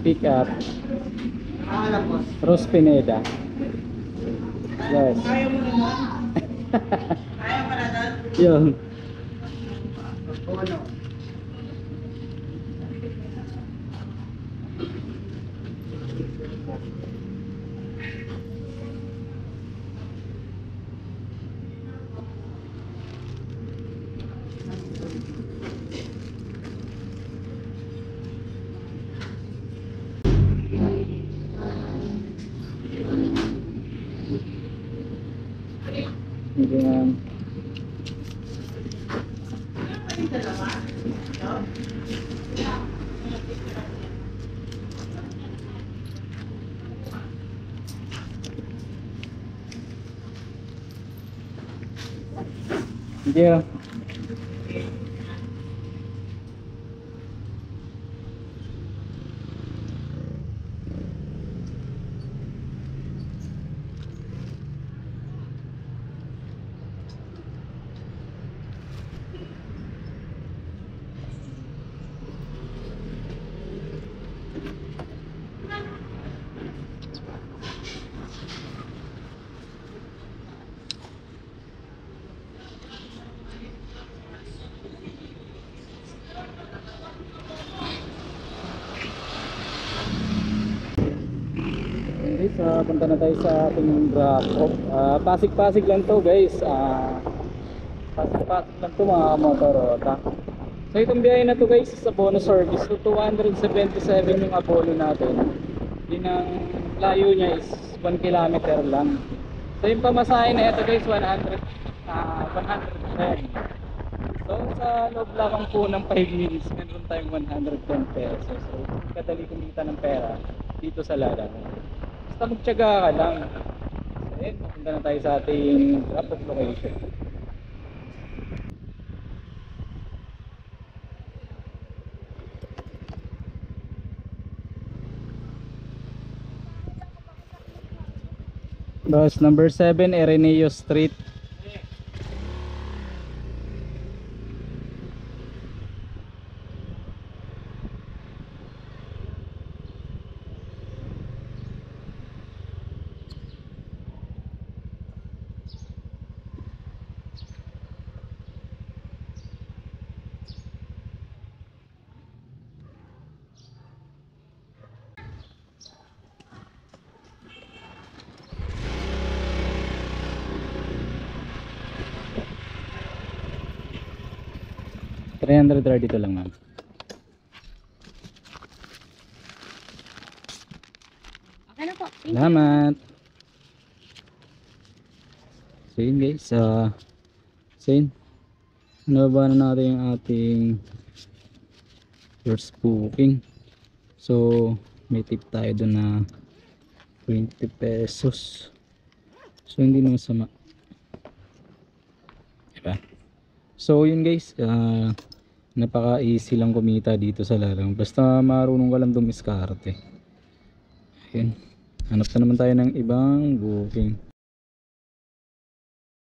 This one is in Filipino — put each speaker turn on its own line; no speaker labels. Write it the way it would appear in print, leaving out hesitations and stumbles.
pick up. Rose Pineda. Yes.
Ayaw mo naman? Ayaw mo na doon?
Yun.
Bono.
Yan. Thank you. Punta na tayo sa ating drop off. Pasig-pasig lang to guys. Pasig-pasig lang to mga motorota. So itong biyahe na to guys sa bonus service. So 277 yung abolo natin. Yun ang layo niya is 1 kilometer lang. So yung pamasahe na ito guys 110. So sa loob lamang po ng 5 minutes meron tayong 110 pesos. So kadali kumita ng pera dito sa Lalan. Basta magtiyaga ka lang. So yun, pupunta na tayo sa ating drop off location. Bus number 7 Areneo Street. $332 lang ma'am.
Okay na po.
Salamat. So yun guys, so yun, nababa na natin yung ating first booking. So may tip tayo doon na 20 pesos. So hindi naman sama, diba? So yun guys, napaka easy lang kumita dito sa Lalang basta marunong ka lang dumiskarte. Ayun, hanap na naman tayo ng ibang booking.